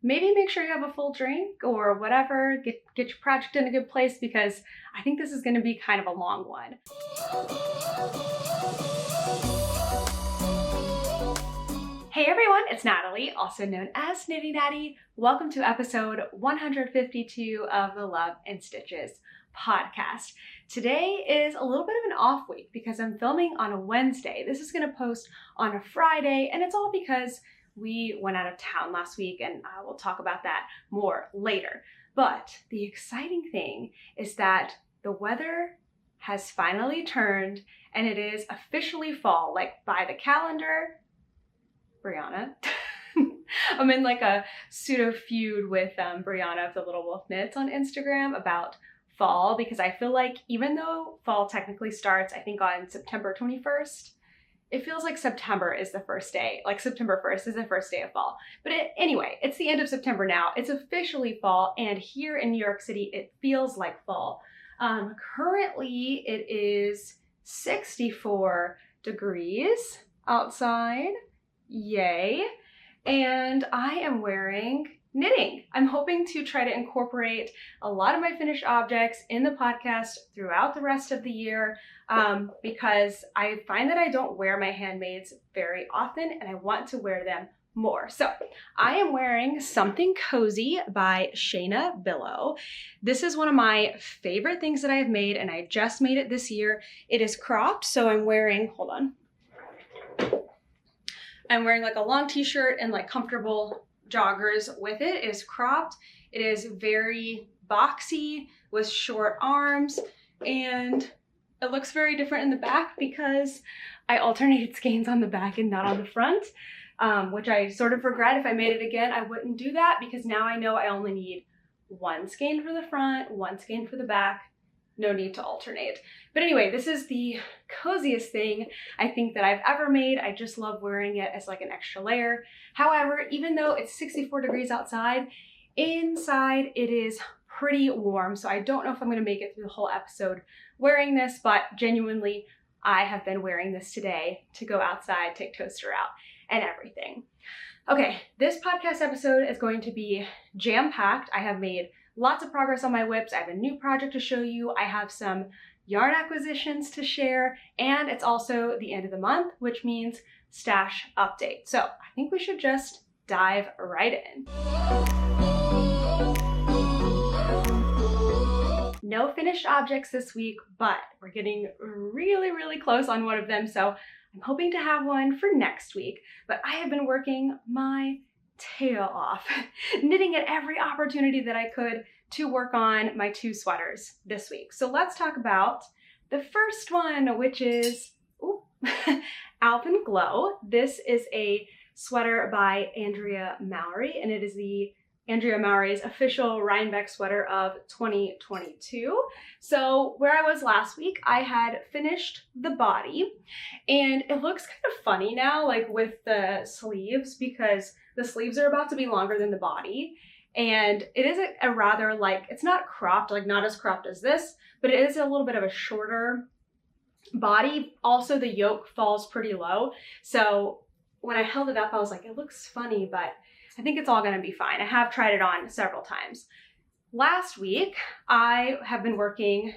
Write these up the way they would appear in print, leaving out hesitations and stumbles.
maybe make sure you have a full drink or whatever. Get your project in a good place because I think this is going to be kind of a long one. Hey everyone, it's Natalie, also known as Knitty Natty. Welcome to episode 152 of the Love and Stitches podcast. Today is a little bit of an off week because I'm filming on a Wednesday. This is going to post on a Friday, and it's all because we went out of town last week, and I will talk about that more later. But the exciting thing is that the weather has finally turned and it is officially fall, like by the calendar. Brianna. I'm in like a pseudo feud with Brianna of the Little Wolf Knits on Instagram about fall because I feel like even though fall technically starts, I think on September 21st, it feels like September is the first day, like September 1st is the first day of fall. But anyway, it's the end of September now. It's officially fall, and here in New York City, it feels like fall. Currently, it is 64 degrees outside. Yay. And I am wearing knitting. I'm hoping to try to incorporate a lot of my finished objects in the podcast throughout the rest of the year because I find that I don't wear my handmaids very often and I want to wear them more. So I am wearing Something Cozy by Shayna Billow. This is one of my favorite things that I have made, and I just made it this year. It is cropped, so I'm wearing, hold on. I'm wearing like a long t-shirt and like comfortable joggers with it. It is cropped. It is very boxy with short arms, and it looks very different in the back because I alternated skeins on the back and not on the front, which I sort of regret. If I made it again, I wouldn't do that because now I know I only need one skein for the front, one skein for the back. No need to alternate. But anyway, this is the coziest thing I think that I've ever made. I just love wearing it as like an extra layer. However, even though it's 64 degrees outside, inside it is pretty warm. So I don't know if I'm going to make it through the whole episode wearing this, but genuinely, I have been wearing this today to go outside, take Toaster out, and everything. Okay, this podcast episode is going to be jam-packed. I have made lots of progress on my whips. I have a new project to show you. I have some yarn acquisitions to share, and it's also the end of the month, which means stash update. So I think we should just dive right in. No finished objects this week, but we're getting really close on one of them. So I'm hoping to have one for next week, but I have been working my tail off, knitting at every opportunity that I could to work on my two sweaters this week. So let's talk about the first one, which is Alpen Glow. This is a sweater by Andrea Mowry, and it is the Andrea Mowry's official Rhinebeck sweater of 2022. So where I was last week, I had finished the body, and it looks kind of funny now, like with the sleeves, because the sleeves are about to be longer than the body. And it is a rather like, it's not cropped, like not as cropped as this, but it is a little bit of a shorter body. Also, the yoke falls pretty low. So when I held it up, I was like, it looks funny, but I think it's all gonna be fine. I have tried it on several times. Last week, I have been working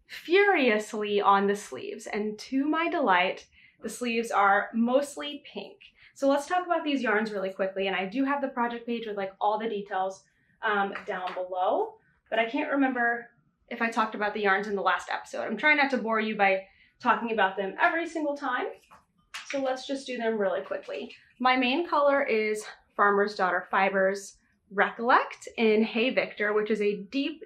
furiously on the sleeves, and to my delight, the sleeves are mostly pink. So let's talk about these yarns really quickly, and I do have the project page with like all the details down below, but I can't remember if I talked about the yarns in the last episode. I'm trying not to bore you by talking about them every single time, so let's just do them really quickly. My main color is Farmer's Daughter Fibers Recollect in Hey Victor, which is a deep,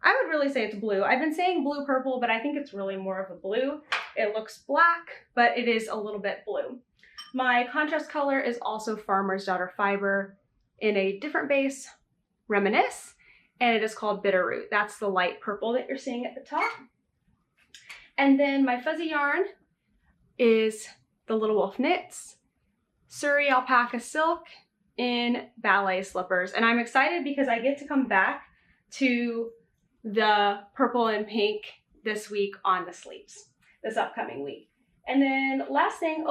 I would really say it's blue. I've been saying blue-purple, but I think it's really more of a blue. It looks black, but it is a little bit blue. My contrast color is also Farmer's Daughter Fiber in a different base, Reminisce, and it is called Bitterroot. That's the light purple that you're seeing at the top. And then my fuzzy yarn is the Little Wolf Knits Surrey Alpaca Silk in Ballet Slippers. And I'm excited because I get to come back to the purple and pink this week on the sleeves, this upcoming week. And then last thing,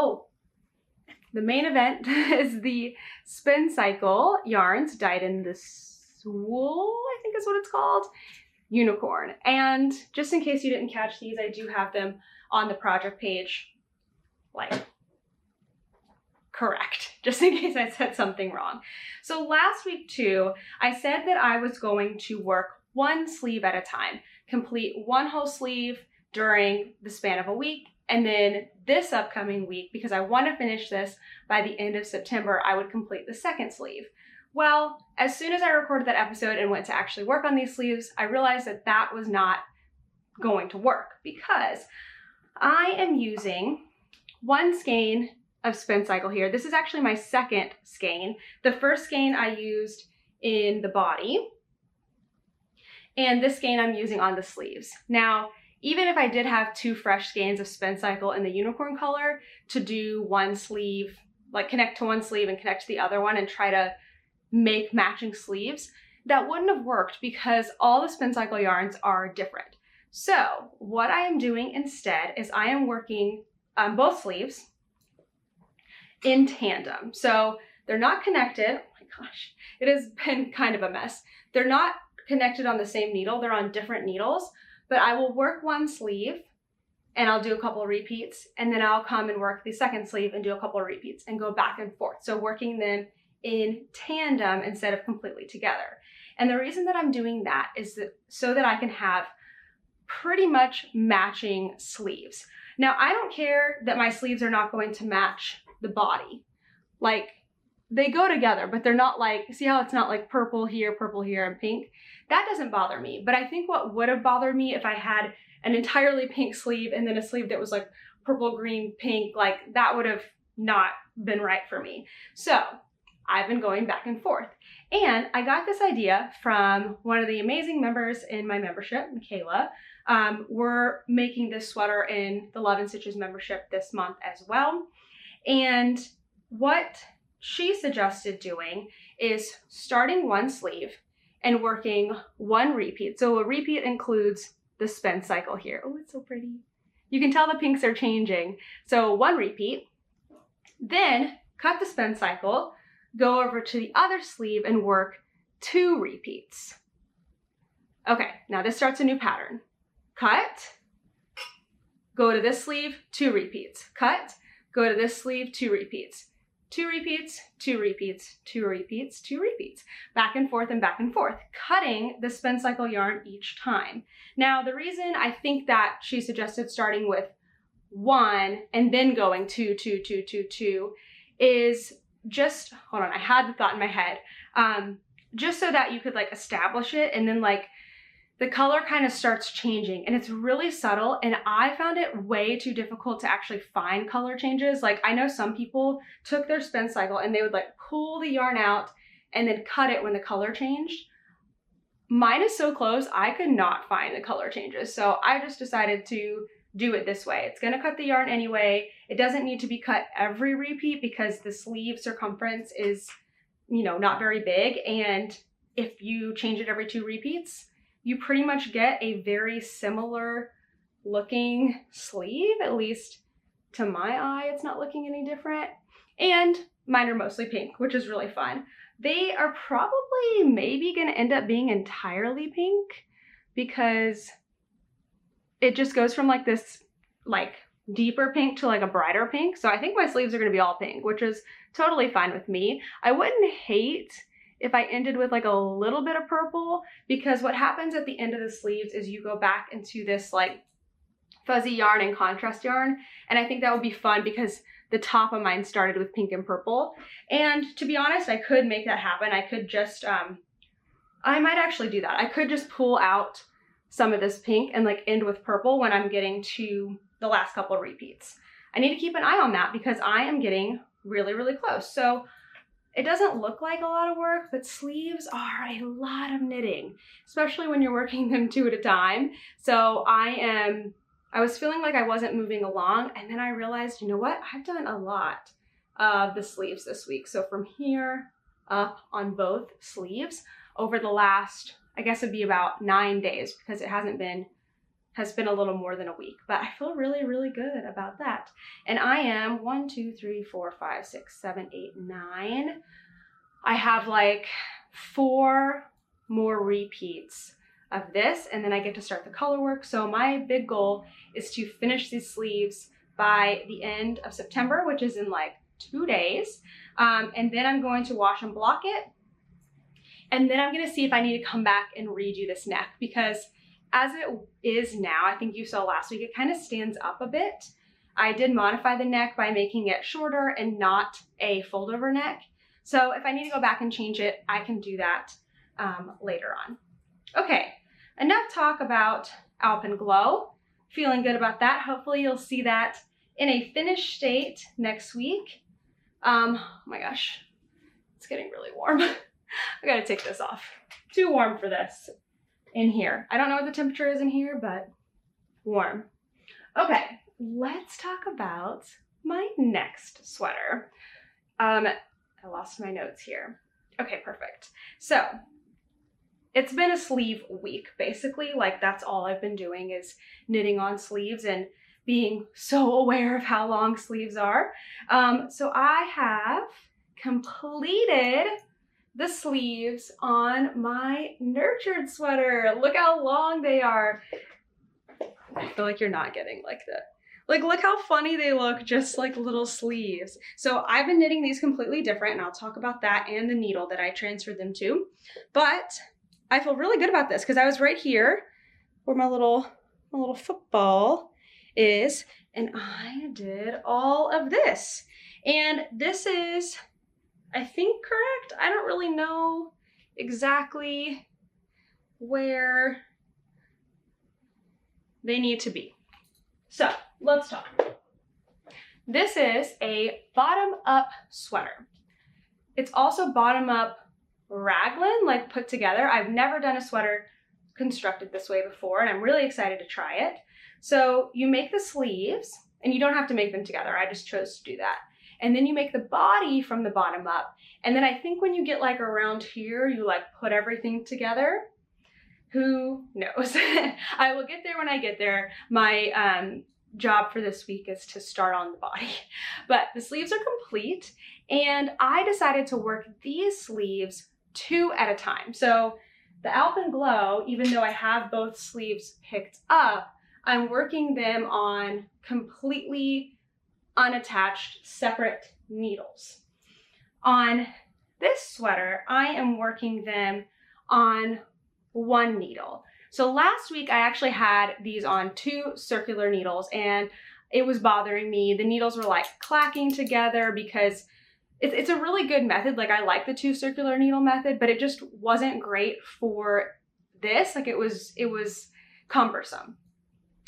the main event is the Spin Cycle yarns dyed in the Swool, I think is what it's called, Unicorn. And just in case you didn't catch these, I do have them on the project page, like, correct, just in case I said something wrong. So last week too, I said that I was going to work one sleeve at a time, complete one whole sleeve during the span of a week, and then this upcoming week, because I want to finish this by the end of September, I would complete the second sleeve. Well, as soon as I recorded that episode and went to actually work on these sleeves, I realized that that was not going to work because I am using one skein of Spin Cycle here. This is actually my second skein. The first skein I used in the body, and this skein I'm using on the sleeves. Now, even if I did have two fresh skeins of Spin Cycle in the unicorn color to do one sleeve, like connect to one sleeve and connect to the other one and try to make matching sleeves, that wouldn't have worked because all the Spin Cycle yarns are different. So what I am doing instead is I am working on both sleeves in tandem. So they're not connected. Oh my gosh, it has been kind of a mess. They're not connected on the same needle. They're on different needles, but I will work one sleeve and I'll do a couple of repeats, and then I'll come and work the second sleeve and do a couple of repeats and go back and forth. So working them in tandem instead of completely together. And the reason that I'm doing that is that so that I can have pretty much matching sleeves. Now, I don't care that my sleeves are not going to match the body. Like, they go together, but they're not like, see how it's not like purple here, and pink? That doesn't bother me. But I think what would have bothered me if I had an entirely pink sleeve and then a sleeve that was like purple, green, pink, like that would have not been right for me. So I've been going back and forth. And I got this idea from one of the amazing members in my membership, Michaela. We're making this sweater in the Love and Stitches membership this month as well. And what she suggested doing is starting one sleeve and working one repeat. So a repeat includes the Spin Cycle here. Oh, it's so pretty. You can tell the pinks are changing. So one repeat, then cut the Spin Cycle, go over to the other sleeve and work two repeats. Okay, now this starts a new pattern. Cut, go to this sleeve, two repeats. Cut, go to this sleeve, two repeats. Two repeats, two repeats, two repeats, two repeats. Back and forth and back and forth, cutting the Spin Cycle yarn each time. Now, the reason I think that she suggested starting with one and then going two, two, two, two, two is just, hold on, I had the thought in my head, just so that you could like establish it, and then like the color kind of starts changing and it's really subtle, and I found it way too difficult to actually find color changes. Like, I know some people took their Spin Cycle and they would like pull the yarn out and then cut it when the color changed. Mine is so close, I could not find the color changes. So I just decided to do it this way. It's gonna cut the yarn anyway. It doesn't need to be cut every repeat because the sleeve circumference is, you know, not very big. And if you change it every two repeats, you pretty much get a very similar looking sleeve, at least to my eye. It's not looking any different. And mine are mostly pink, which is really fun. They are probably maybe gonna end up being entirely pink because it just goes from like this like deeper pink to like a brighter pink. So I think my sleeves are gonna be all pink, which is totally fine with me. I wouldn't hate if I ended with like a little bit of purple, because what happens at the end of the sleeves is you go back into this like fuzzy yarn and contrast yarn. And I think that would be fun because the top of mine started with pink and purple. And to be honest, I could make that happen. I could just, I might actually do that. I could just pull out some of this pink and like end with purple when I'm getting to the last couple of repeats. I need to keep an eye on that because I am getting really, really close. So it doesn't look like a lot of work, but sleeves are a lot of knitting, especially when you're working them two at a time. So I was feeling like I wasn't moving along, and then I realized, you know what? I've done a lot of the sleeves this week. So from here up on both sleeves over the last, I guess it'd be about 9 days because it hasn't been has been a little more than a week, but I feel really, really good about that. And I am 1, 2, 3, 4, 5, 6, 7, 8, 9. I have like 4 more repeats of this, and then I get to start the color work. So my big goal is to finish these sleeves by the end of September, which is in like 2 days. And then I'm going to wash and block it. And then I'm gonna see if I need to come back and redo this neck, because as it is now, I think you saw last week, it kind of stands up a bit. I did modify the neck by making it shorter and not a fold over neck. So if I need to go back and change it, I can do that later on. Okay, enough talk about Alpen Glow. Feeling good about that. Hopefully you'll see that in a finished state next week. Oh my gosh, it's getting really warm. I gotta take this off. Too warm for this in here. I don't know what the temperature is in here, but warm. Okay, let's talk about my next sweater. I lost my notes here. Okay, perfect. So it's been a sleeve week, basically. Like, that's all I've been doing is knitting on sleeves and being so aware of how long sleeves are. So I have completed the sleeves on my Nurtured sweater. Look how long they are. I feel like you're not getting like that. Like, look how funny they look, just like little sleeves. So I've been knitting these completely different, and I'll talk about that and the needle that I transferred them to. But I feel really good about this because I was right here where my little football is, and I did all of this. And this is, I think, correct. I don't really know exactly where they need to be. So let's talk. This is a bottom-up sweater. It's also bottom-up raglan, like put together. I've never done a sweater constructed this way before, and I'm really excited to try it. So you make the sleeves, and you don't have to make them together. I just chose to do that. And then you make the body from the bottom up. And then I think when you get like around here, you like put everything together. Who knows? I will get there when I get there. My job for this week is to start on the body. But the sleeves are complete, and I decided to work these sleeves 2 at a time. So the Alpen Glow, even though I have both sleeves picked up, I'm working them on completely unattached, separate needles. On this sweater, I am working them on 1 needle. So last week I actually had these on 2 circular needles, and it was bothering me. The needles were like clacking together because it's a really good method. Like, I like the 2 circular needle method, but it just wasn't great for this. Like, it was cumbersome.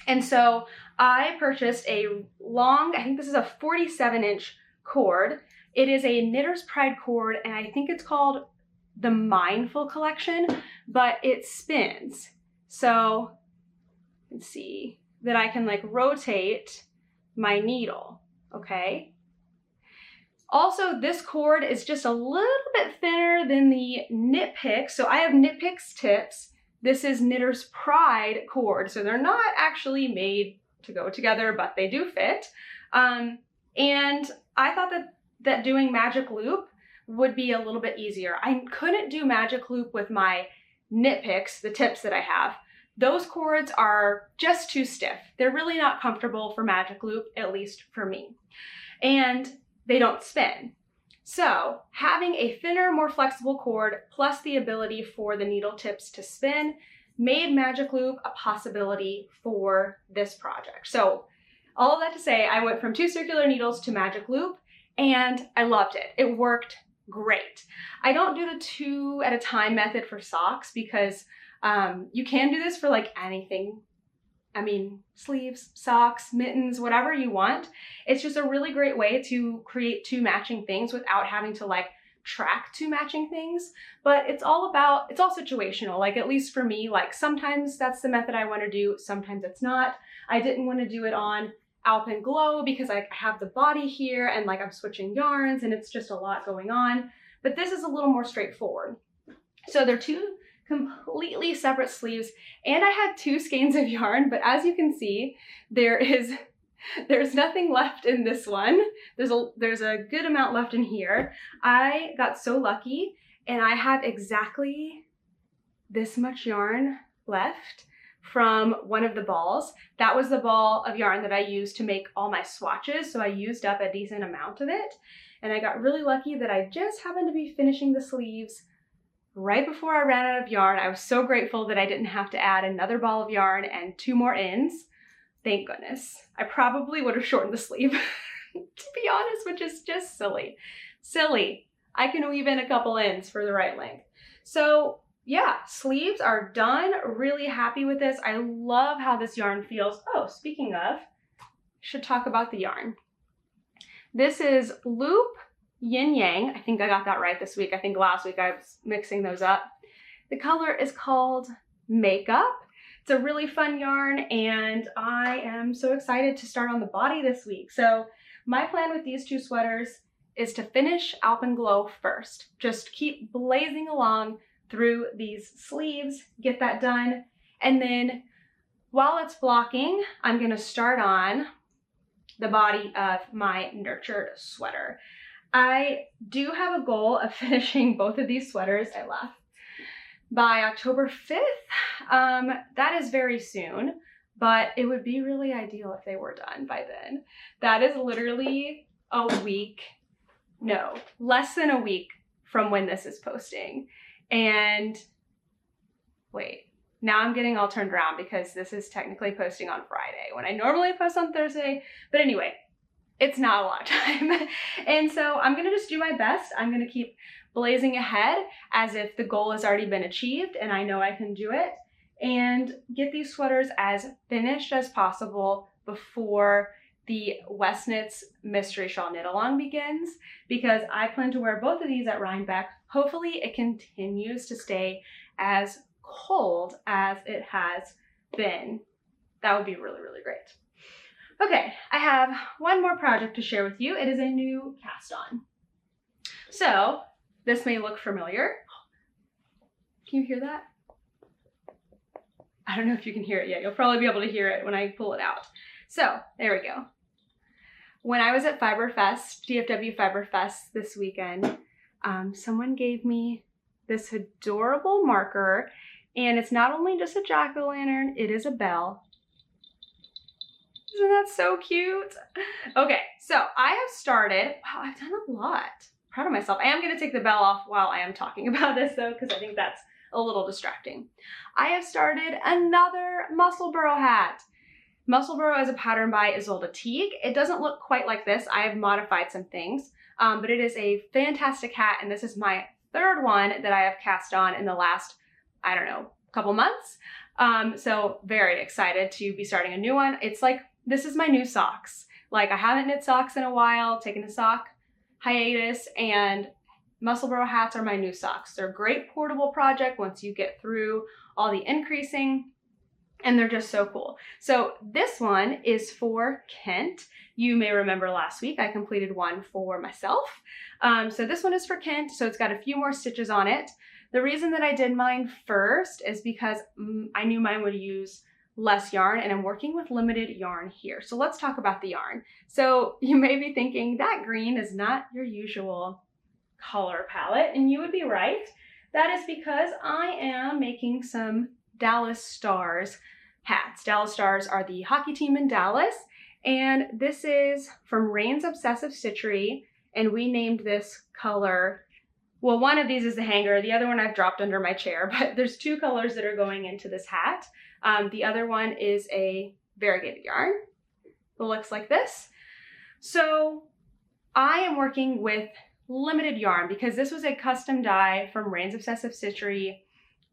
And so I purchased a long, I think this is a 47-inch cord. It is a Knitter's Pride cord, and I think it's called the Mindful collection, but it spins. So you can see that I can like rotate my needle, okay? Also, this cord is just a little bit thinner than the Knit Picks. So I have Knit Picks tips. This is Knitter's Pride cord. So they're not actually made to go together, but they do fit. And I thought that doing magic loop would be a little bit easier. I couldn't do magic loop with my Knit Picks, the tips that I have. Those cords are just too stiff. They're really not comfortable for magic loop, at least for me. And they don't spin. So having a thinner, more flexible cord plus the ability for the needle tips to spin made magic loop a possibility for this project. So all of that to say, I went from 2 circular needles to magic loop, and I loved it. It worked great. I don't do the 2 at a time method for socks because you can do this for like anything. I mean, sleeves, socks, mittens, whatever you want. It's just a really great way to create 2 matching things without having to like track 2 matching things. But it's all situational. Like, at least for me, like sometimes that's the method I want to do, sometimes it's not. I didn't want to do it on Alpen Glow because I have the body here and like I'm switching yarns and it's just a lot going on. But this is a little more straightforward. So they're 2 completely separate sleeves, and I had 2 skeins of yarn, but as you can see, there's nothing left in this one. There's a good amount left in here. I got so lucky, and I have exactly this much yarn left from one of the balls. That was the ball of yarn that I used to make all my swatches, so I used up a decent amount of it, and I got really lucky that I just happened to be finishing the sleeves right before I ran out of yarn. I was so grateful that I didn't have to add another ball of yarn and 2 more ends. Thank goodness. I probably would have shortened the sleeve, to be honest, which is just silly. Silly. I can weave in a couple ends for the right length. So yeah, sleeves are done. Really happy with this. I love how this yarn feels. Oh, speaking of, should talk about the yarn. This is Loop Yin Yang. I think I got that right this week. I think last week I was mixing those up. The color is called Makeup. It's a really fun yarn, and I am so excited to start on the body this week. So my plan with these 2 sweaters is to finish Alpen Glow first. Just keep blazing along through these sleeves, get that done, and then while it's blocking, I'm gonna start on the body of my Nurtured sweater. I do have a goal of finishing both of these sweaters, I laugh, by October 5th. That is very soon, but it would be really ideal if they were done by then. That is literally a week, no, less than a week from when this is posting. And wait, now I'm getting all turned around because this is technically posting on Friday when I normally post on Thursday. But anyway, it's not a lot of time. And so I'm gonna just do my best. I'm gonna keep blazing ahead as if the goal has already been achieved and I know I can do it, and get these sweaters as finished as possible before the West Knits Mystery Shawl Knit Along begins, because I plan to wear both of these at Rhinebeck. Hopefully it continues to stay as cold as it has been. That would be really, really great. Okay, I have one more project to share with you. It is a new cast on. So this may look familiar. Can you hear that? I don't know if you can hear it yet. You'll probably be able to hear it when I pull it out. So there we go. When I was at Fiberfest, DFW Fiberfest this weekend, someone gave me this adorable marker, and it's not only just a jack-o'-lantern, it is a bell. Isn't that so cute? Okay, so I have started, wow, I've done a lot. Proud of myself. I am gonna take the bell off while I am talking about this though, because I think that's a little distracting. I have started another Musselburgh hat. Musselburgh is a pattern by Isolde Teague. It doesn't look quite like this. I have modified some things, but it is a fantastic hat, and this is my 3rd one that I have cast on in the last, I don't know, couple months. So very excited to be starting a new one. It's like, this is my new socks. Like, I haven't knit socks in a while, taken a sock hiatus, and Musselburgh hats are my new socks. They're a great portable project once you get through all the increasing, and they're just so cool. So this one is for Kent. You may remember last week I completed one for myself. So this one is for Kent, so it's got a few more stitches on it. The reason that I did mine first is because I knew mine would use less yarn, and I'm working with limited yarn here. So let's talk about the yarn. So you may be thinking that green is not your usual color palette, and you would be right. That is because I am making some Dallas Stars hats. Dallas Stars are the hockey team in Dallas, and this is from Rain's Obsessive Stitchery, and we named this color, well, one of these is the hanger, the other one I've dropped under my chair, but there's 2 colors that are going into this hat. The other one is a variegated yarn. It looks like this. So I am working with limited yarn because this was a custom dye from Rain's Obsessive Stitchery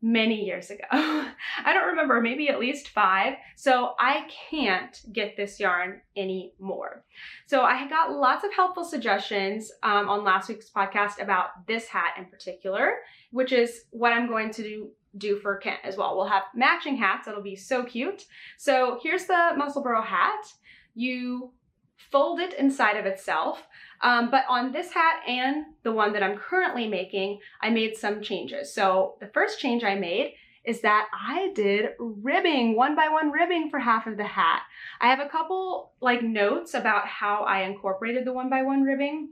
many years ago. I don't remember, maybe at least 5. So I can't get this yarn anymore. So I got lots of helpful suggestions on last week's podcast about this hat in particular, which is what I'm going to do for Kent as well. We'll have matching hats. It'll be so cute. So here's the Musselburgh hat. You fold it inside of itself. But on this hat and the one that I'm currently making, I made some changes. So the first change I made is that I did ribbing, 1x1 ribbing for half of the hat. I have a couple like notes about how I incorporated the 1x1 ribbing,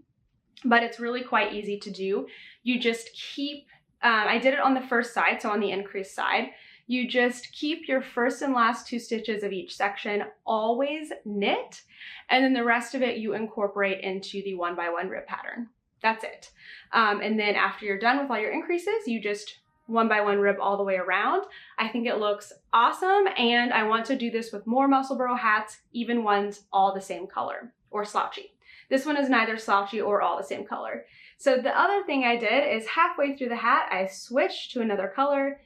but it's really quite easy to do. You just keep, I did it on the first side, so on the increased side. You just keep your first and last 2 stitches of each section always knit, and then the rest of it you incorporate into the 1x1 rib pattern. That's it. And then after you're done with all your increases, you just 1x1 rib all the way around. I think it looks awesome, and I want to do this with more muscle burrow hats, even ones all the same color or slouchy. This one is neither slouchy or all the same color. So the other thing I did is halfway through the hat, I switched to another color.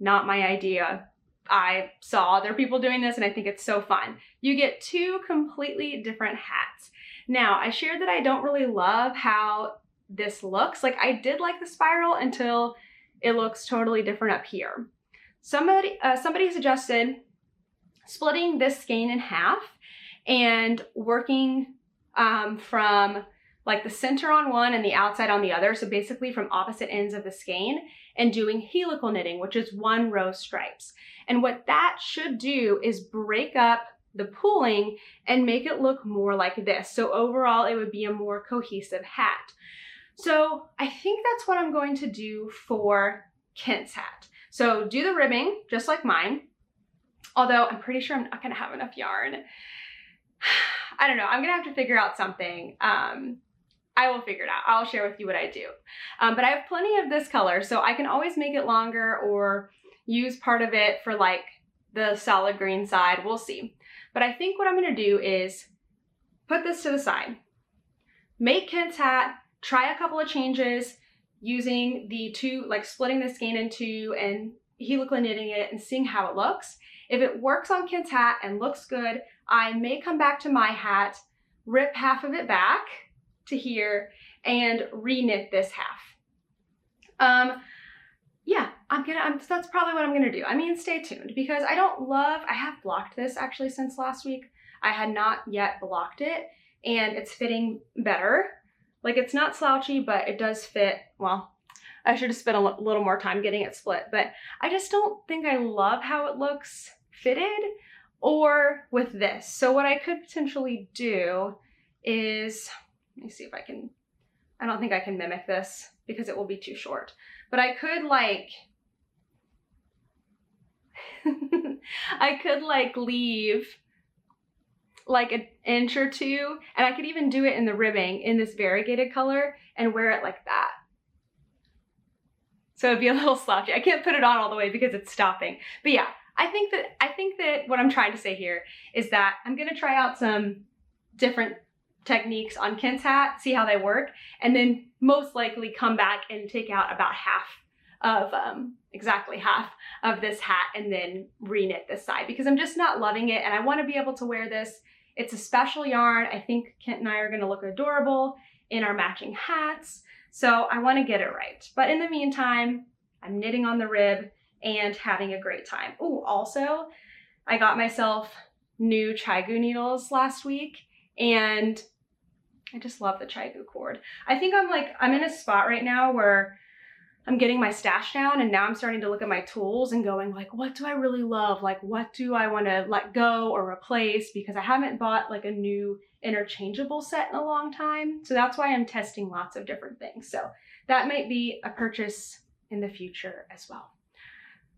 Not my idea. I saw other people doing this and I think it's so fun. You get 2 completely different hats. Now, I shared that I don't really love how this looks. Like, I did like the spiral until it looks totally different up here. Somebody suggested splitting this skein in half and working from like the center on one and the outside on the other. So basically from opposite ends of the skein, and doing helical knitting, which is 1 row stripes. And what that should do is break up the pooling and make it look more like this. So overall, it would be a more cohesive hat. So I think that's what I'm going to do for Kent's hat. So do the ribbing, just like mine, although I'm pretty sure I'm not gonna have enough yarn. I don't know, I'm gonna have to figure out something. I will figure it out. I'll share with you what I do. But I have plenty of this color, so I can always make it longer or use part of it for like the solid green side. We'll see. But I think what I'm gonna do is put this to the side, make Kent's hat, try a couple of changes using the 2, like splitting the skein in 2 and helical knitting it and seeing how it looks. If it works on Kent's hat and looks good, I may come back to my hat, rip half of it back to here and re-knit this half. Yeah, that's probably what I'm gonna do. I mean, stay tuned, because I have blocked this actually since last week. I had not yet blocked it, and it's fitting better. Like, it's not slouchy, but it does fit. Well, I should have spent a little more time getting it split, but I just don't think I love how it looks fitted or with this. So what I could potentially do is, let me see if I can, I don't think I can mimic this because it will be too short, but I could like, I could like leave like an inch or 2, and I could even do it in the ribbing in this variegated color and wear it like that. So it'd be a little slouchy. I can't put it on all the way because it's stopping. But yeah, I think that what I'm trying to say here is that I'm gonna try out some different techniques on Kent's hat, see how they work, and then most likely come back and take out about half of, exactly half of this hat and then re-knit this side, because I'm just not loving it and I want to be able to wear this. It's a special yarn. I think Kent and I are going to look adorable in our matching hats, so I want to get it right. But in the meantime, I'm knitting on the rib and having a great time. Oh, also, I got myself new Chigu needles last week, and I just love the Chigu cord. I think I'm in a spot right now where I'm getting my stash down, and now I'm starting to look at my tools and going like, what do I really love? Like, what do I want to let go or replace? Because I haven't bought like a new interchangeable set in a long time. So that's why I'm testing lots of different things. So that might be a purchase in the future as well.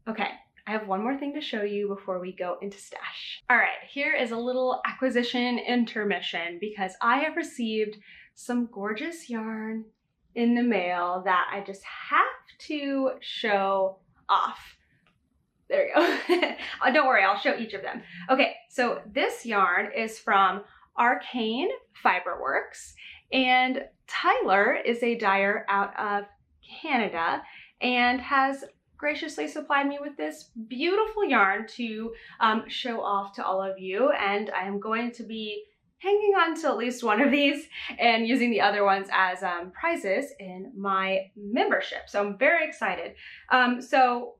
Okay, I have one more thing to show you before we go into stash. All right, here is a little acquisition intermission because I have received some gorgeous yarn in the mail that I just have to show off. There you go. Don't worry, I'll show each of them. Okay, so this yarn is from Arcane Fiberworks, and Tyler is a dyer out of Canada and has graciously supplied me with this beautiful yarn to show off to all of you, and I am going to be hanging on to at least one of these and using the other ones as prizes in my membership. So I'm very excited. So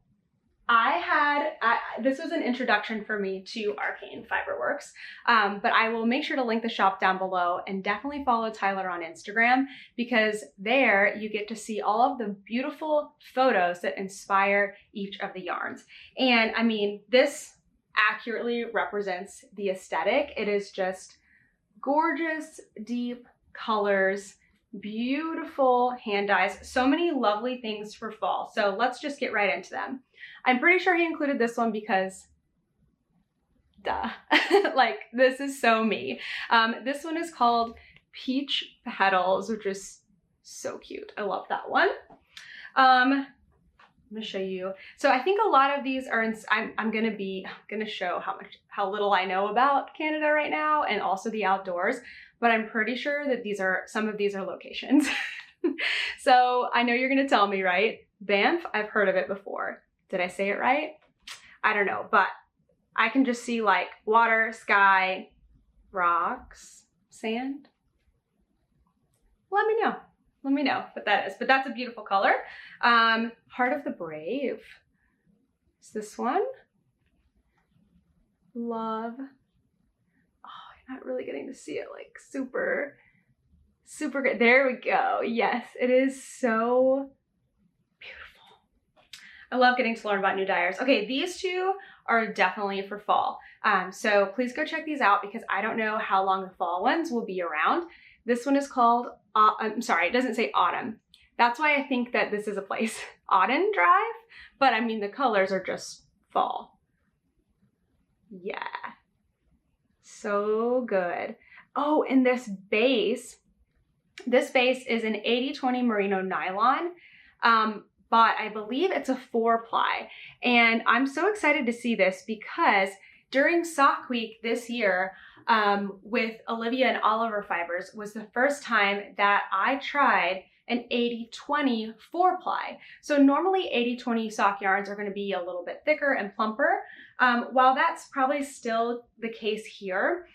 This was an introduction for me to Arcane Fiberworks, but I will make sure to link the shop down below, and definitely follow Tyler on Instagram, because there you get to see all of the beautiful photos that inspire each of the yarns. And I mean, this accurately represents the aesthetic. It is just gorgeous, deep colors, beautiful hand dyes, so many lovely things for fall. So let's just get right into them. I'm pretty sure he included this one because duh. Like, this is so me. This one is called Peach Petals, which is so cute. I love that one. I'm gonna show you. So I think a lot of these are I'm gonna show how little I know about Canada right now, and also the outdoors, but I'm pretty sure that some of these are locations. So I know you're gonna tell me, right? Banff, I've heard of it before. Did I say it right? I don't know, but I can just see like water, sky, rocks, sand. Let me know what that is, but that's a beautiful color. Heart of the Brave. Is this one? Love. Oh, you're not really getting to see it like super good. There we go. Yes, it is so beautiful. I love getting to learn about new dyers. Okay, these two are definitely for fall. So please go check these out, because I don't know how long the fall ones will be around. This one is called, I'm sorry, it doesn't say autumn. That's why I think that this is a place, Autumn Drive, but I mean, the colors are just fall. Yeah, so good. Oh, and this base is an 80/20 merino nylon, but I believe it's a 4-ply. And I'm so excited to see this, because during Sock Week this year, with Olivia and Oliver Fibers, was the first time that I tried an 80/20 4-ply. So normally 80/20 sock yarns are going to be a little bit thicker and plumper. While that's probably still the case here,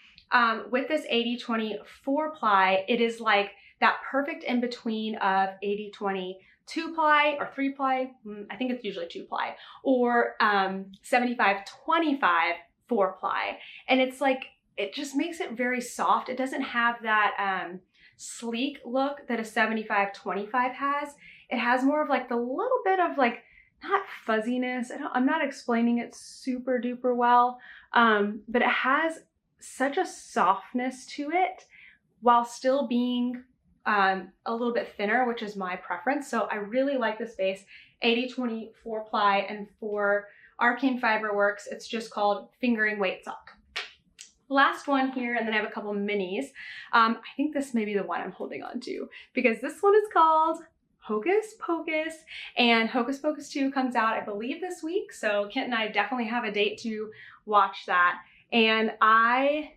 with this 80/20 4-ply, it is like that perfect in between of 80/20 2-ply or 3-ply. I think it's usually 2-ply, or 75/25 4-ply. And it's like, it just makes it very soft. It doesn't have that sleek look that a 75/25 has. It has more of like the little bit of like, not fuzziness. I'm not explaining it super duper well, but it has such a softness to it while still being a little bit thinner, which is my preference. So I really like this base, 80/20 4-ply, and for Arcane Fiberworks, it's just called Fingering Weight Sock. Last one here, and then I have a couple minis. I think this may be the one I'm holding on to, because this one is called Hocus Pocus, and Hocus Pocus 2 comes out, I believe, this week. So Kent and I definitely have a date to watch that. And I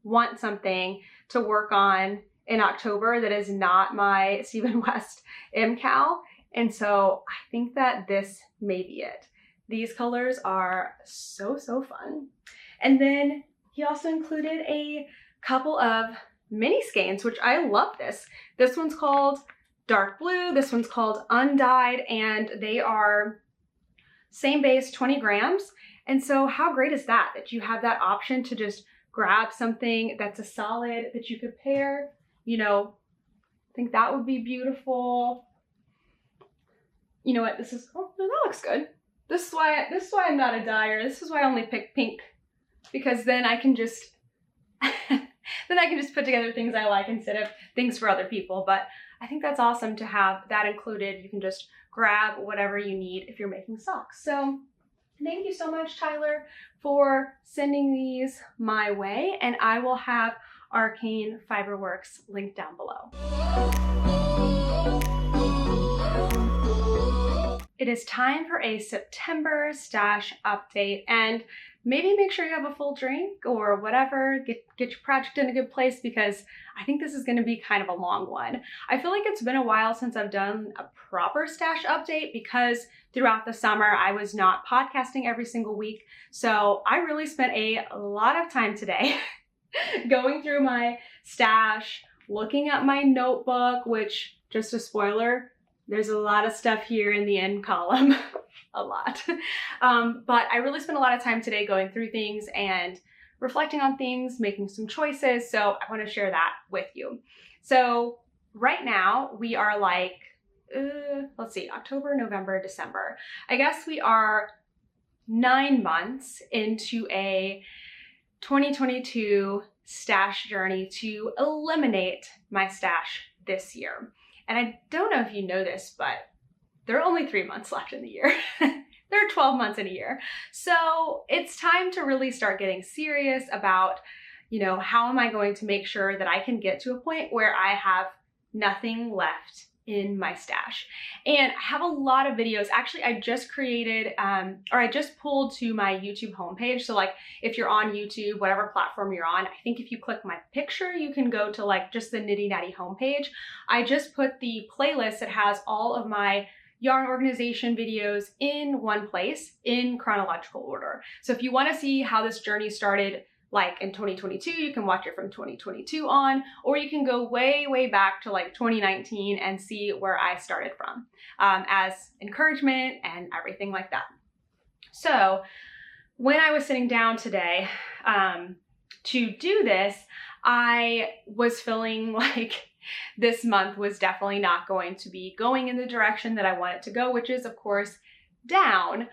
want something to work on in October that is not my Stephen West MCal. And so I think that this may be it. These colors are so fun. And then he also included a couple of mini skeins, which I love this. This one's called Dark Blue, this one's called Undyed, and they are same base, 20 grams. And so how great is that, that you have that option to just grab something that's a solid that you could pair, you know, I think that would be beautiful. You know what, this is, oh, that looks good. This is why I'm not a dyer. This is why I only pick pink, because then I can just put together things I like instead of things for other people. But I think that's awesome to have that included. You can just grab whatever you need if you're making socks. So thank you so much, Tyler, for sending these my way, and I will have Arcane Fiberworks linked down below. It is time for a September stash update, and maybe make sure you have a full drink or whatever, get your project in a good place, because I think this is going to be kind of a long one. I feel like it's been a while since I've done a proper stash update, because throughout the summer I was not podcasting every single week. So I really spent a lot of time today going through my stash, looking at my notebook, which, just a spoiler, there's a lot of stuff here in the end column. a lot. But I really spent a lot of time today going through things and reflecting on things, making some choices. So I want to share that with you. So right now we are like, let's see, October, November, December. I guess we are 9 months into a 2022 stash journey to eliminate my stash this year. And I don't know if you know this, but there are only 3 months left in the year. There are 12 months in a year. So it's time to really start getting serious about, how am I going to make sure that I can get to a point where I have nothing left in my stash. And I have a lot of videos. Actually, I just created, I just pulled to my YouTube homepage. So like if you're on YouTube, whatever platform you're on, I think if you click my picture, you can go to like just the Knitty Natty homepage. I just put the playlist that has all of my yarn organization videos in one place in chronological order. So if you want to see how this journey started, like in 2022, you can watch it from 2022 on, or you can go way, way back to like 2019 and see where I started from as encouragement and everything like that. So when I was sitting down today to do this, I was feeling like this month was definitely not going to be going in the direction that I want it to go, which is of course down,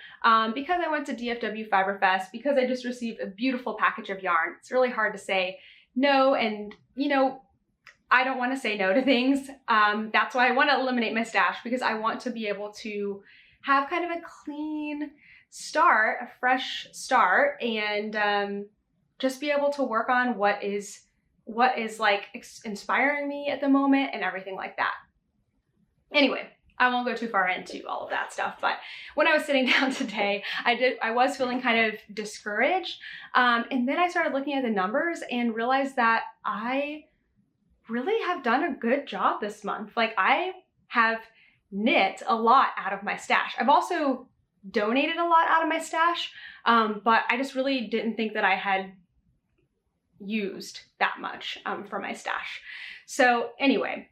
because I went to DFW Fiber Fest, because I just received a beautiful package of yarn. It's really hard to say no, and I don't want to say no to things. That's why I want to eliminate my stash, because I want to be able to have kind of a clean start, a fresh start, and just be able to work on what is like inspiring me at the moment and everything like that. Anyway, I won't go too far into all of that stuff, but when I was sitting down today, I was feeling kind of discouraged. And then I started looking at the numbers and realized that I really have done a good job this month. Like I have knit a lot out of my stash. I've also donated a lot out of my stash, but I just really didn't think that I had used that much for my stash. So anyway,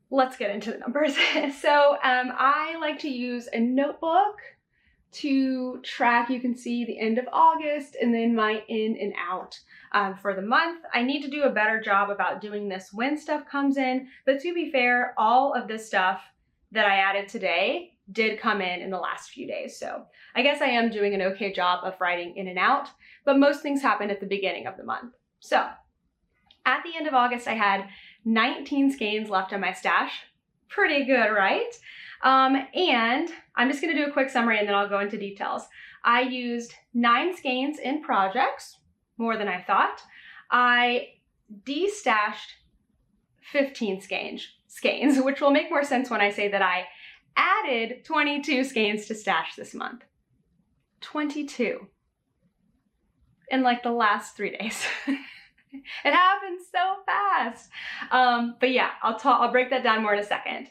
let's get into the numbers. So I like to use a notebook to track. You can see the end of August and then my in and out for the month. I need to do a better job about doing this when stuff comes in, but to be fair, all of this stuff that I added today did come in the last few days. So I guess I am doing an okay job of writing in and out, but most things happen at the beginning of the month. So at the end of August, I had 19 skeins left in my stash. Pretty good, right? And I'm just gonna do a quick summary and then I'll go into details. I used 9 skeins in projects, more than I thought. I destashed 15 skeins, which will make more sense when I say that I added 22 skeins to stash this month. 22 in like the last 3 days. It happens so fast. But yeah, I'll break that down more in a second.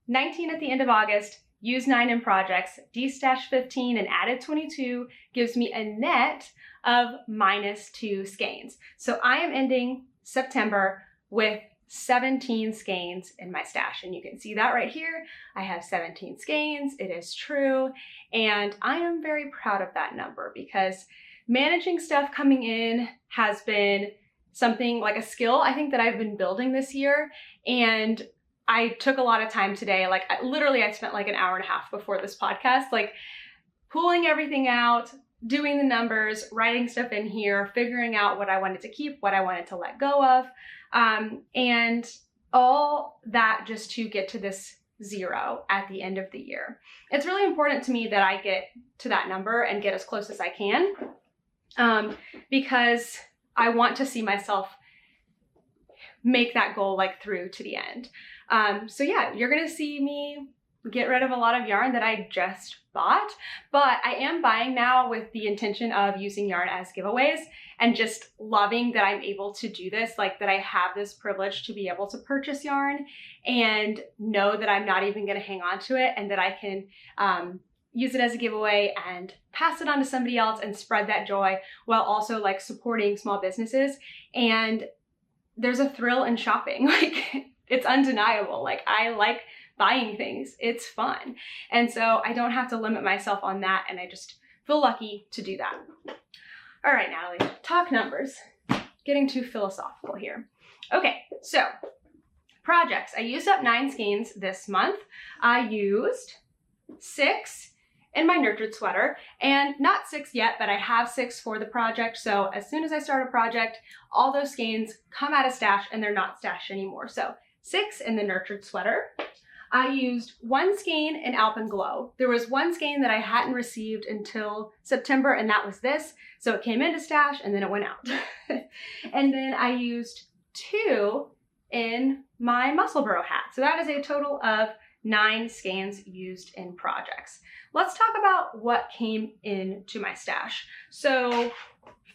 19 at the end of August, used 9 in projects, destashed 15 and added 22 gives me a net of -2 skeins. So I am ending September with 17 skeins in my stash. And you can see that right here. I have 17 skeins. It is true. And I am very proud of that number, because managing stuff coming in has been something like a skill I think that I've been building this year. And I took a lot of time today. Like I spent like an hour and a half before this podcast, like pulling everything out, doing the numbers, writing stuff in here, figuring out what I wanted to keep, what I wanted to let go of. And all that just to get to this 0 at the end of the year. It's really important to me that I get to that number and get as close as I can. Because I want to see myself make that goal like through to the end. So yeah, you're gonna see me get rid of a lot of yarn that I just bought, but I am buying now with the intention of using yarn as giveaways and just loving that I'm able to do this, like that I have this privilege to be able to purchase yarn and know that I'm not even gonna hang on to it, and that I can use it as a giveaway and pass it on to somebody else and spread that joy while also like supporting small businesses. And there's a thrill in shopping. Like it's undeniable. Like I like buying things. It's fun. And so I don't have to limit myself on that, and I just feel lucky to do that. All right, Natalie, talk numbers. Getting too philosophical here. Okay, so projects. I used up 9 skeins this month. I used 6 in my nurtured sweater, and not 6 yet, but I have 6 for the project. So as soon as I start a project, all those skeins come out of stash and they're not stashed anymore. So 6 in the nurtured sweater. I used 1 skein in Alpen Glow. There was 1 skein that I hadn't received until September, and that was this. So it came into stash and then it went out. And then I used 2 in my Musselboro hat. So that is a total of 9 skeins used in projects. Let's talk about what came into my stash. So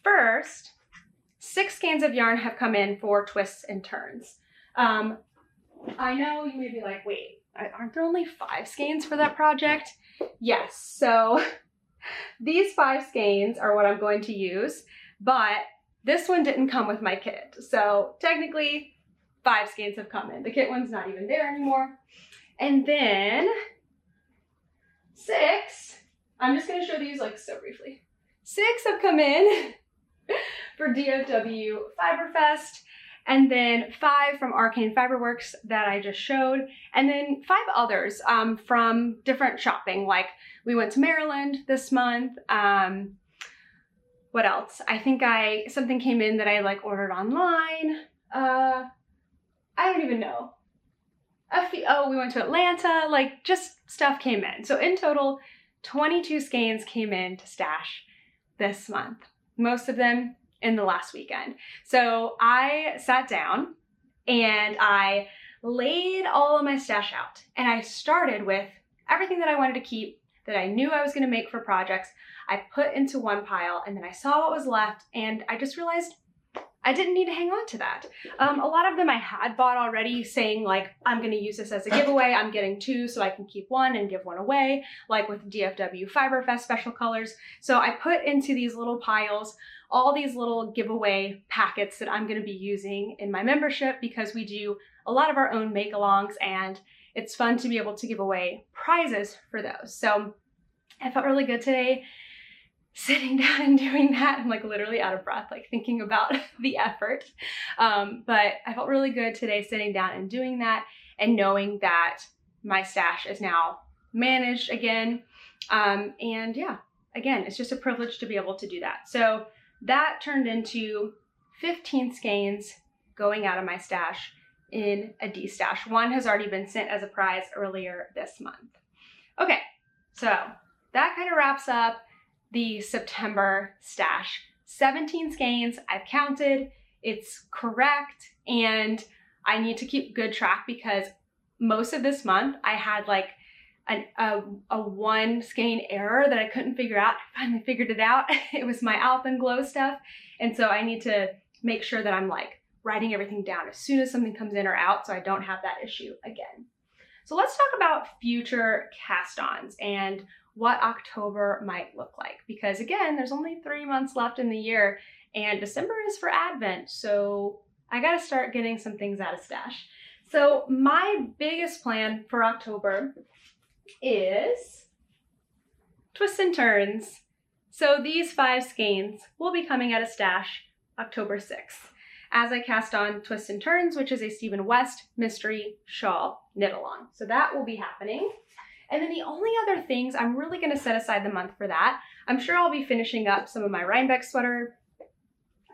first, 6 skeins of yarn have come in for twists and turns. I know you may be like, wait, aren't there only 5 skeins for that project? Yes, so these 5 skeins are what I'm going to use, but this one didn't come with my kit. So technically 5 skeins have come in. The kit one's not even there anymore. And then 6, I'm just gonna show these like so briefly. 6 have come in for DFW Fiberfest, and then 5 from Arcane Fiberworks that I just showed, and then 5 others from different shopping. Like we went to Maryland this month. What else? I think something came in that I like ordered online. I don't even know. We went to Atlanta, like just stuff came in. So in total, 22 skeins came in to stash this month. Most of them in the last weekend. So I sat down and I laid all of my stash out, and I started with everything that I wanted to keep that I knew I was going to make for projects. I put into one pile, and then I saw what was left, and I just realized I didn't need to hang on to that. A lot of them I had bought already, saying like, I'm going to use this as a giveaway. I'm getting 2 so I can keep 1 and give 1 away, like with DFW Fiberfest special colors. So I put into these little piles all these little giveaway packets that I'm going to be using in my membership, because we do a lot of our own make-alongs, and it's fun to be able to give away prizes for those. So I felt really good today sitting down and doing that. I'm like literally out of breath, like thinking about the effort. But I felt really good today sitting down and doing that, and knowing that my stash is now managed again. And yeah, again, it's just a privilege to be able to do that. So that turned into 15 skeins going out of my stash in a D-stash. 1 has already been sent as a prize earlier this month. Okay, so that kind of wraps up the September stash. 17 skeins, I've counted, it's correct, and I need to keep good track because most of this month I had like a 1 skein error that I couldn't figure out. I finally figured it out. It was my Alpen Glow stuff, and so I need to make sure that I'm like writing everything down as soon as something comes in or out so I don't have that issue again. So let's talk about future cast-ons and what October might look like, because again, there's only 3 months left in the year, and December is for Advent, so I gotta start getting some things out of stash. So my biggest plan for October is twists and turns. So these 5 skeins will be coming out of stash October 6th as I cast on Twists and Turns, which is a Stephen West mystery shawl knit along. So that will be happening. And then the only other things, I'm really going to set aside the month for that. I'm sure I'll be finishing up some of my Rhinebeck sweater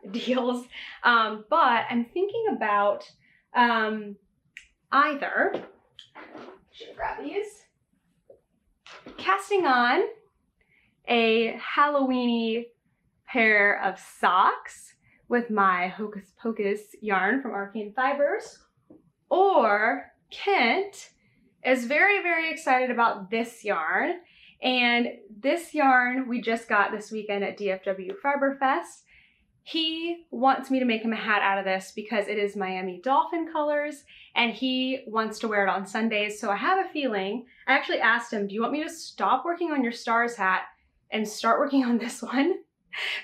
deals, but I'm thinking about either, should grab these, casting on a Halloweeny pair of socks with my Hocus Pocus yarn from Arcane Fibers, or Kent is very, very excited about this yarn. And this yarn we just got this weekend at DFW Fiberfest. He wants me to make him a hat out of this because it is Miami Dolphin colors, and he wants to wear it on Sundays. So I have a feeling, I actually asked him, do you want me to stop working on your stars hat and start working on this one?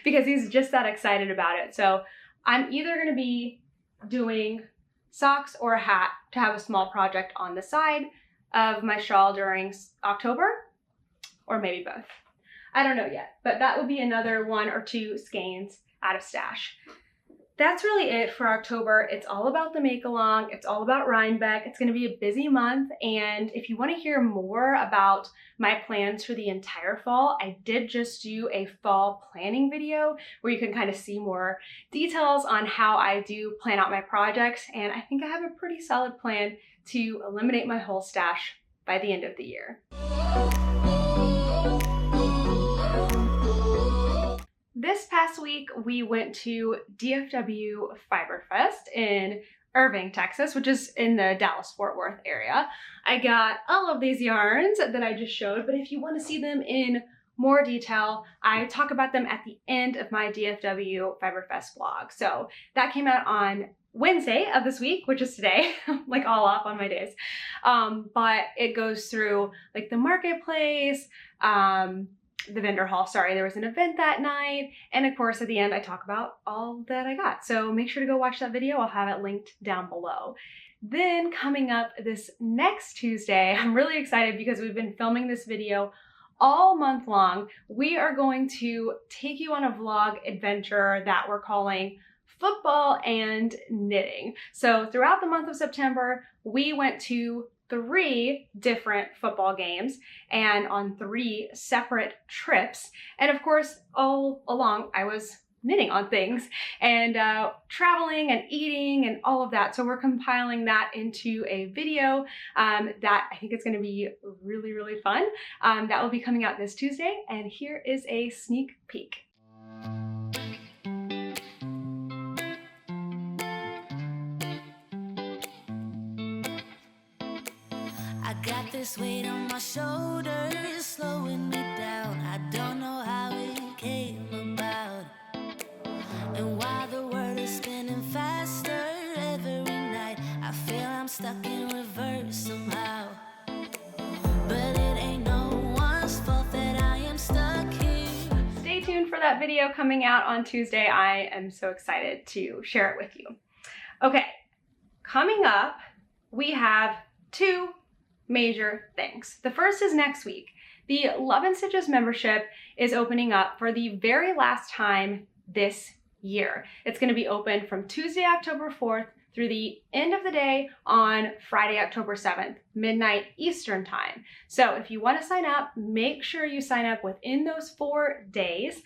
Because he's just that excited about it. So I'm either going to be doing socks or a hat to have a small project on the side. of my shawl during October, or maybe both. I don't know yet, but that will be another 1 or 2 skeins out of stash. That's really it for October. It's all about the make-along. It's all about Rhinebeck. It's going to be a busy month, and if you want to hear more about my plans for the entire fall, I did just do a fall planning video where you can kind of see more details on how I do plan out my projects, and I think I have a pretty solid plan to eliminate my whole stash by the end of the year. This past week, we went to DFW Fiber Fest in Irving, Texas, which is in the Dallas-Fort Worth area. I got all of these yarns that I just showed, but if you want to see them in more detail, I talk about them at the end of my DFW Fiber Fest vlog. So that came out on Wednesday of this week, which is today, like all off on my days. But it goes through like the marketplace, the vendor hall, sorry, there was an event that night, and of course at the end I talk about all that I got. So make sure to go watch that video. I'll have it linked down below. Then coming up this next Tuesday, I'm really excited because we've been filming this video all month long. We are going to take you on a vlog adventure that we're calling Football and Knitting. So throughout the month of September, we went to 3 different football games and on 3 separate trips. And of course, all along I was knitting on things and traveling and eating and all of that. So we're compiling that into a video that I think is going to be really, really fun. That will be coming out this Tuesday. And here is a sneak peek. Got this weight on my shoulders, slowing me down. I don't know how it came about. And while the world is spinning faster every night, I feel I'm stuck in reverse somehow. But it ain't no one's fault that I am stuck here. Stay tuned for that video coming out on Tuesday. I am so excited to share it with you. Okay, coming up, we have 2 major things. The first is next week. The Love and Stitches membership is opening up for the very last time this year. It's going to be open from Tuesday, October 4th through the end of the day on Friday, October 7th, midnight Eastern time. So if you want to sign up, make sure you sign up within those 4 days.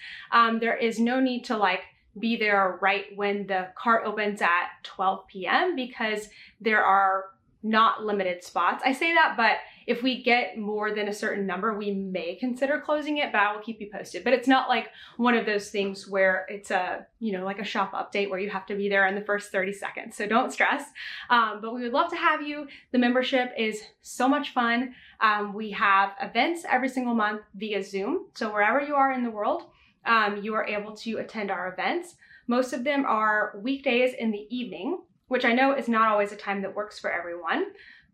There is no need to be there right when the cart opens at 12 p.m. because there are not limited spots. I say that, but if we get more than a certain number, we may consider closing it, but I will keep you posted. But it's not like one of those things where it's like a shop update where you have to be there in the first 30 seconds. So don't stress. But we would love to have you. The membership is so much fun. We have events every single month via Zoom. So wherever you are in the world, you are able to attend our events. Most of them are weekdays in the evening, which I know is not always a time that works for everyone,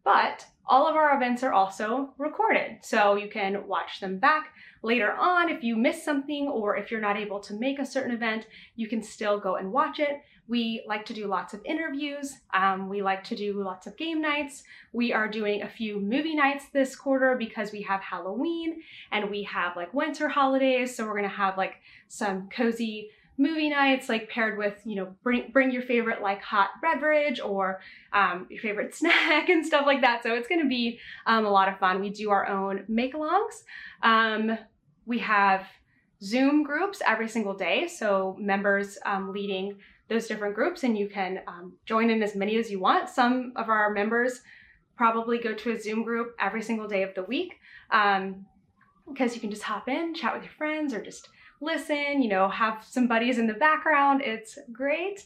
but all of our events are also recorded. So you can watch them back later on if you miss something, or if you're not able to make a certain event, you can still go and watch it. We like to do lots of interviews. We like to do lots of game nights. We are doing a few movie nights this quarter because we have Halloween and we have winter holidays. So we're gonna have some cozy movie nights, paired with, bring your favorite hot beverage or your favorite snack and stuff like that. So it's going to be a lot of fun. We do our own make-alongs. We have Zoom groups every single day. So members leading those different groups, and you can join in as many as you want. Some of our members probably go to a Zoom group every single day of the week because you can just hop in, chat with your friends, or just listen, have some buddies in the background. It's great.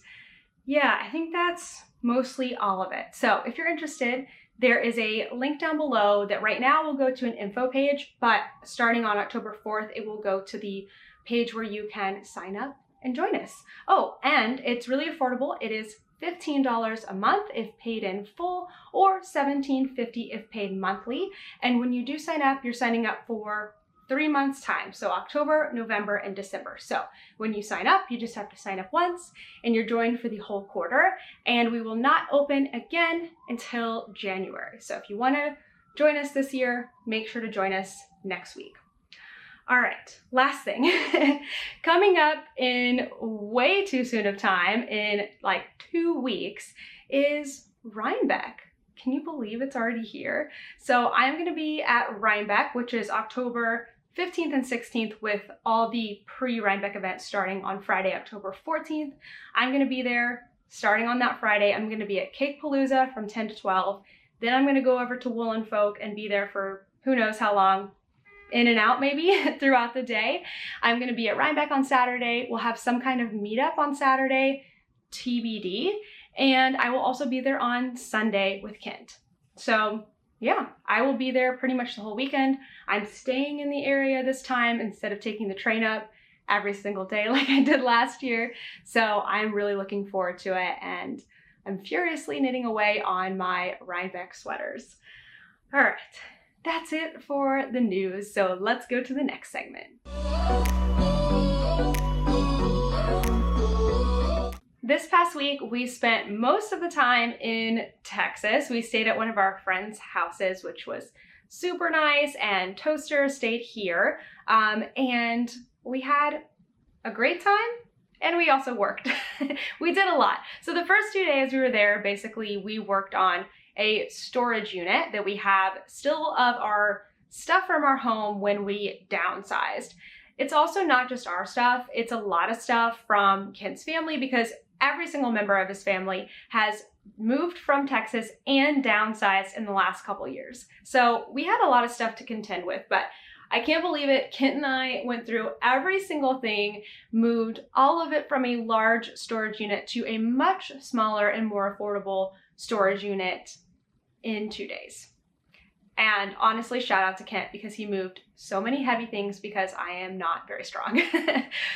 Yeah, I think that's mostly all of it. So if you're interested, there is a link down below that right now will go to an info page, but starting on October 4th, it will go to the page where you can sign up and join us. Oh, and it's really affordable. It is $15 a month if paid in full, or $17.50 if paid monthly. And when you do sign up, you're signing up for 3 months time. So October, November, and December. So when you sign up, you just have to sign up once and you're joined for the whole quarter, and we will not open again until January. So if you want to join us this year, make sure to join us next week. All right, last thing. Coming up in way too soon of time, in like 2 weeks, is Rhinebeck. Can you believe it's already here? So I'm going to be at Rhinebeck, which is October 15th and 16th, with all the pre-Rhinebeck events starting on Friday, October 14th. I'm going to be there starting on that Friday. I'm going to be at Cake Palooza from 10 to 12. Then I'm going to go over to Woolen Folk and be there for who knows how long, in and out maybe throughout the day. I'm going to be at Rhinebeck on Saturday. We'll have some kind of meetup on Saturday, TBD. And I will also be there on Sunday with Kent. So yeah, I will be there pretty much the whole weekend. I'm staying in the area this time instead of taking the train up every single day like I did last year. So I'm really looking forward to it, and I'm furiously knitting away on my Rhinebeck sweaters. All right, that's it for the news. So let's go to the next segment. This past week, we spent most of the time in Texas. We stayed at one of our friends' houses, which was super nice, and Toaster stayed here. And we had a great time, and we also worked. We did a lot. So the first 2 days we were there, basically we worked on a storage unit that we have still of our stuff from our home when we downsized. It's also not just our stuff, it's a lot of stuff from Kent's family, because every single member of his family has moved from Texas and downsized in the last couple years. So we had a lot of stuff to contend with, but I can't believe it. Kent and I went through every single thing, moved all of it from a large storage unit to a much smaller and more affordable storage unit in 2 days. And honestly, shout out to Kent, because he moved so many heavy things because I am not very strong.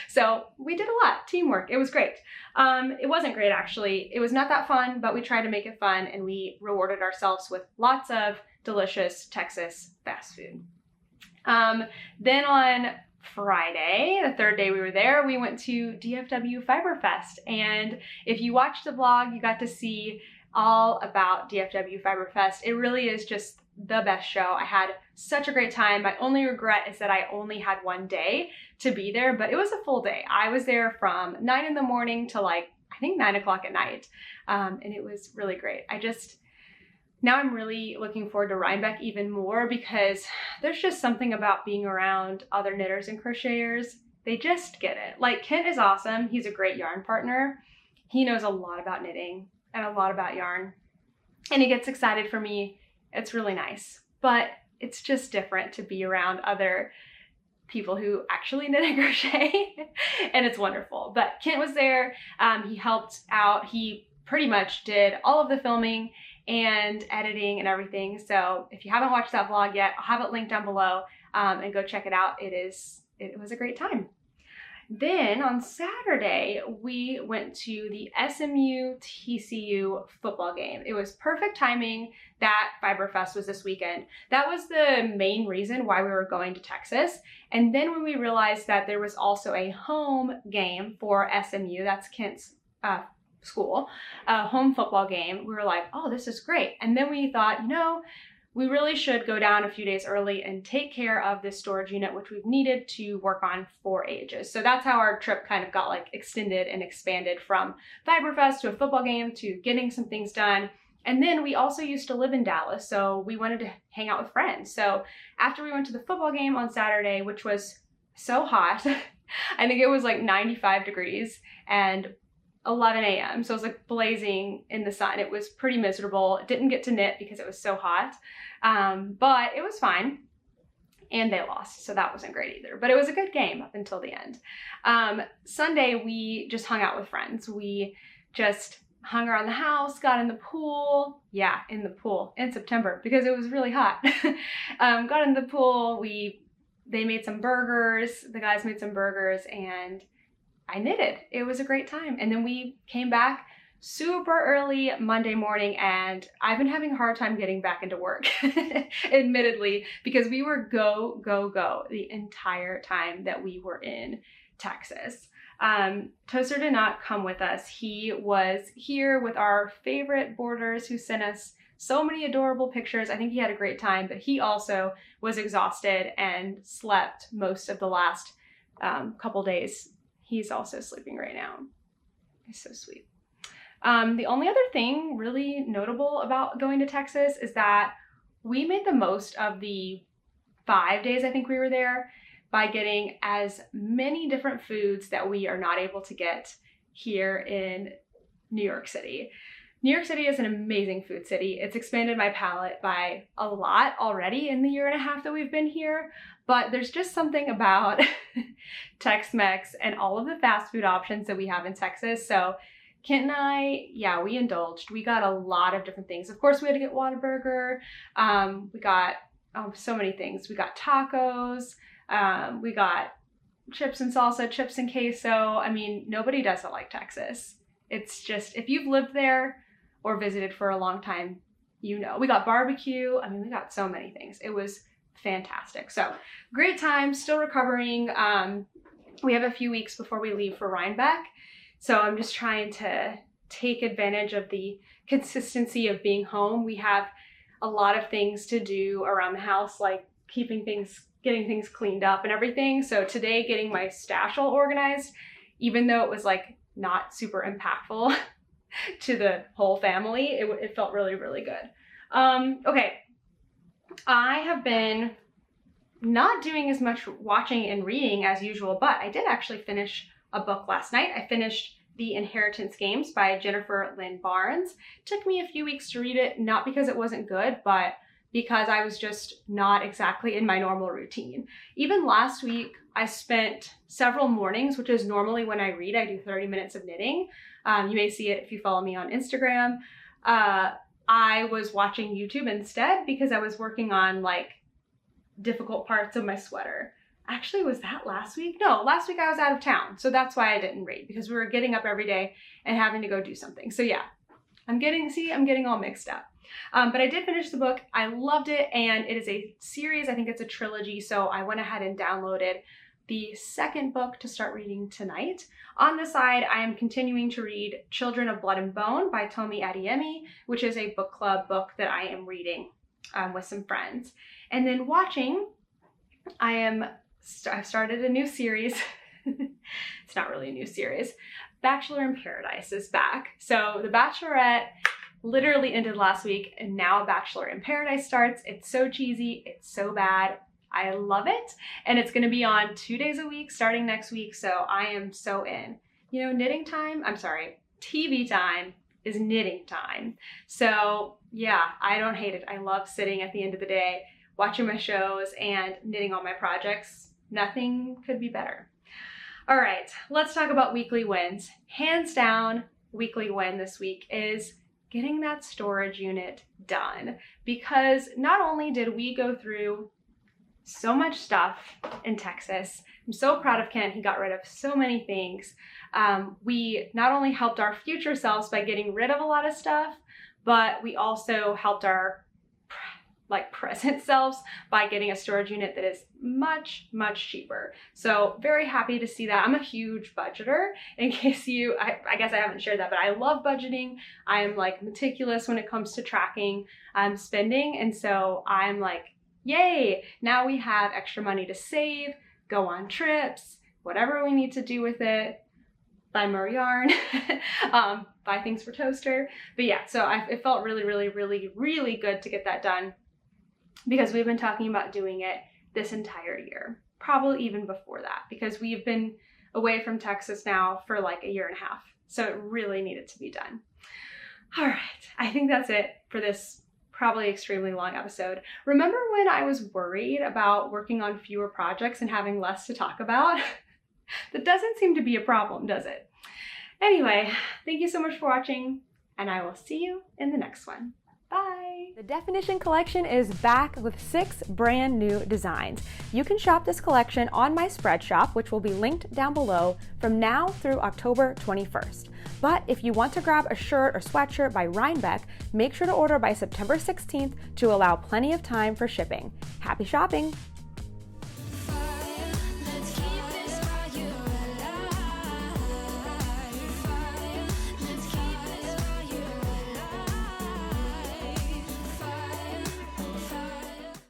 So we did a lot, teamwork. It was great. It wasn't great, actually. It was not that fun, but we tried to make it fun, and we rewarded ourselves with lots of delicious Texas fast food. Then on Friday, the third day we were there, we went to DFW Fiber Fest. And if you watched the vlog, you got to see all about DFW Fiber Fest. It really is just the best show. I had such a great time. My only regret is that I only had 1 day to be there, but it was a full day. I was there from 9 in the morning to like, I think 9 o'clock at night. And it was really great. Now I'm really looking forward to Rhinebeck even more, because there's just something about being around other knitters and crocheters. They just get it. Like, Kent is awesome. He's a great yarn partner. He knows a lot about knitting and a lot about yarn, and he gets excited for me. It's really nice, but it's just different to be around other people who actually knit and crochet, and it's wonderful. But Kent was there. He helped out. He pretty much did all of the filming and editing and everything. So if you haven't watched that vlog yet, I'll have it linked down below, and go check it out. It was a great time. Then on Saturday, we went to the SMU TCU football game. It was perfect timing that Fiberfest was this weekend. That was the main reason why we were going to Texas. And then when we realized that there was also a home game for SMU, that's Kent's school, a home football game, we were like, oh, this is great. And then we thought, we really should go down a few days early and take care of this storage unit, which we've needed to work on for ages. So that's how our trip kind of got like extended and expanded, from Fiberfest to a football game to getting some things done. And then we also used to live in Dallas, so we wanted to hang out with friends. So after we went to the football game on Saturday, which was so hot, I think it was like 95 degrees and 11 a.m. So it was like blazing in the sun. It was pretty miserable. Didn't get to knit because it was so hot, but it was fine. And they lost, so that wasn't great either. But it was a good game up until the end. Sunday, we just hung out with friends. We just hung around the house, got in the pool. Yeah, in the pool in September because it was really hot. Got in the pool. They made some burgers. The guys made some burgers, and I knitted. It was a great time. And then we came back super early Monday morning, and I've been having a hard time getting back into work, admittedly, because we were go, go, go the entire time that we were in Texas. Toaster did not come with us. He was here with our favorite boarders who sent us so many adorable pictures. I think he had a great time, but he also was exhausted and slept most of the last couple days. He's also sleeping right now. He's so sweet. The only other thing really notable about going to Texas is that we made the most of the 5 days I think we were there by getting as many different foods that we are not able to get here in New York City. New York City is an amazing food city. It's expanded my palate by a lot already in the year and a half that we've been here, but there's just something about Tex-Mex and all of the fast food options that we have in Texas. So Kent and I, yeah, we indulged. We got a lot of different things. Of course, we had to get Whataburger. We got so many things. We got tacos. We got chips and salsa, chips and queso. I mean, nobody does it like Texas. It's just, if you've lived there or visited for a long time, you know. We got barbecue. I mean, we got so many things. It was fantastic. So great time, still recovering. We have a few weeks before we leave for Rhinebeck. So I'm just trying to take advantage of the consistency of being home. We have a lot of things to do around the house, like getting things cleaned up and everything. So today, getting my stash all organized, even though it was like not super impactful to the whole family, it felt really, really good. Okay, I have been not doing as much watching and reading as usual, but I did actually finish a book last night. I finished The Inheritance Games by Jennifer Lynn Barnes. It took me a few weeks to read it, not because it wasn't good, but because I was just not exactly in my normal routine. Even last week, I spent several mornings, which is normally when I read. I do 30 minutes of knitting. You may see it if you follow me on Instagram. I was watching YouTube instead because I was working on like difficult parts of my sweater. Actually, was that last week? No, last week I was out of town. So that's why I didn't read, because we were getting up every day and having to go do something. So yeah, I'm getting all mixed up. But I did finish the book. I loved it, and it is a series. I think it's a trilogy. So I went ahead and downloaded the second book to start reading tonight. On the side, I am continuing to read Children of Blood and Bone by Tomi Adyemi, which is a book club book that I am reading with some friends. And then watching, I've started a new series. It's not really a new series. Bachelor in Paradise is back. So The Bachelorette literally ended last week, and now Bachelor in Paradise starts. It's so cheesy. It's so bad. I love it. And it's going to be on 2 days a week starting next week. So I am so in. You know, TV time is knitting time. So yeah, I don't hate it. I love sitting at the end of the day, watching my shows and knitting all my projects. Nothing could be better. All right, let's talk about weekly wins. Hands down, weekly win this week is getting that storage unit done, because not only did we go through so much stuff in Texas, I'm so proud of Kent. He got rid of so many things. We not only helped our future selves by getting rid of a lot of stuff, but we also helped our present selves by getting a storage unit that is much, much cheaper. So very happy to see that. I'm a huge budgeter, in case I guess I haven't shared that, but I love budgeting. I am like meticulous when it comes to tracking spending. And so I'm like, yay, now we have extra money to save, go on trips, whatever we need to do with it, buy more yarn, buy things for toaster. But yeah, so it felt really, really, really, really good to get that done, because we've been talking about doing it this entire year, probably even before that, because we've been away from Texas now for like a year and a half. So it really needed to be done. All right, I think that's it for this probably extremely long episode. Remember when I was worried about working on fewer projects and having less to talk about? That doesn't seem to be a problem, does it? Anyway, thank you so much for watching, and I will see you in the next one. Bye! The Definition collection is back with 6 brand new designs. You can shop this collection on my spread shop, which will be linked down below, from now through October 21st. But if you want to grab a shirt or sweatshirt by Rhinebeck, make sure to order by September 16th to allow plenty of time for shipping. Happy shopping!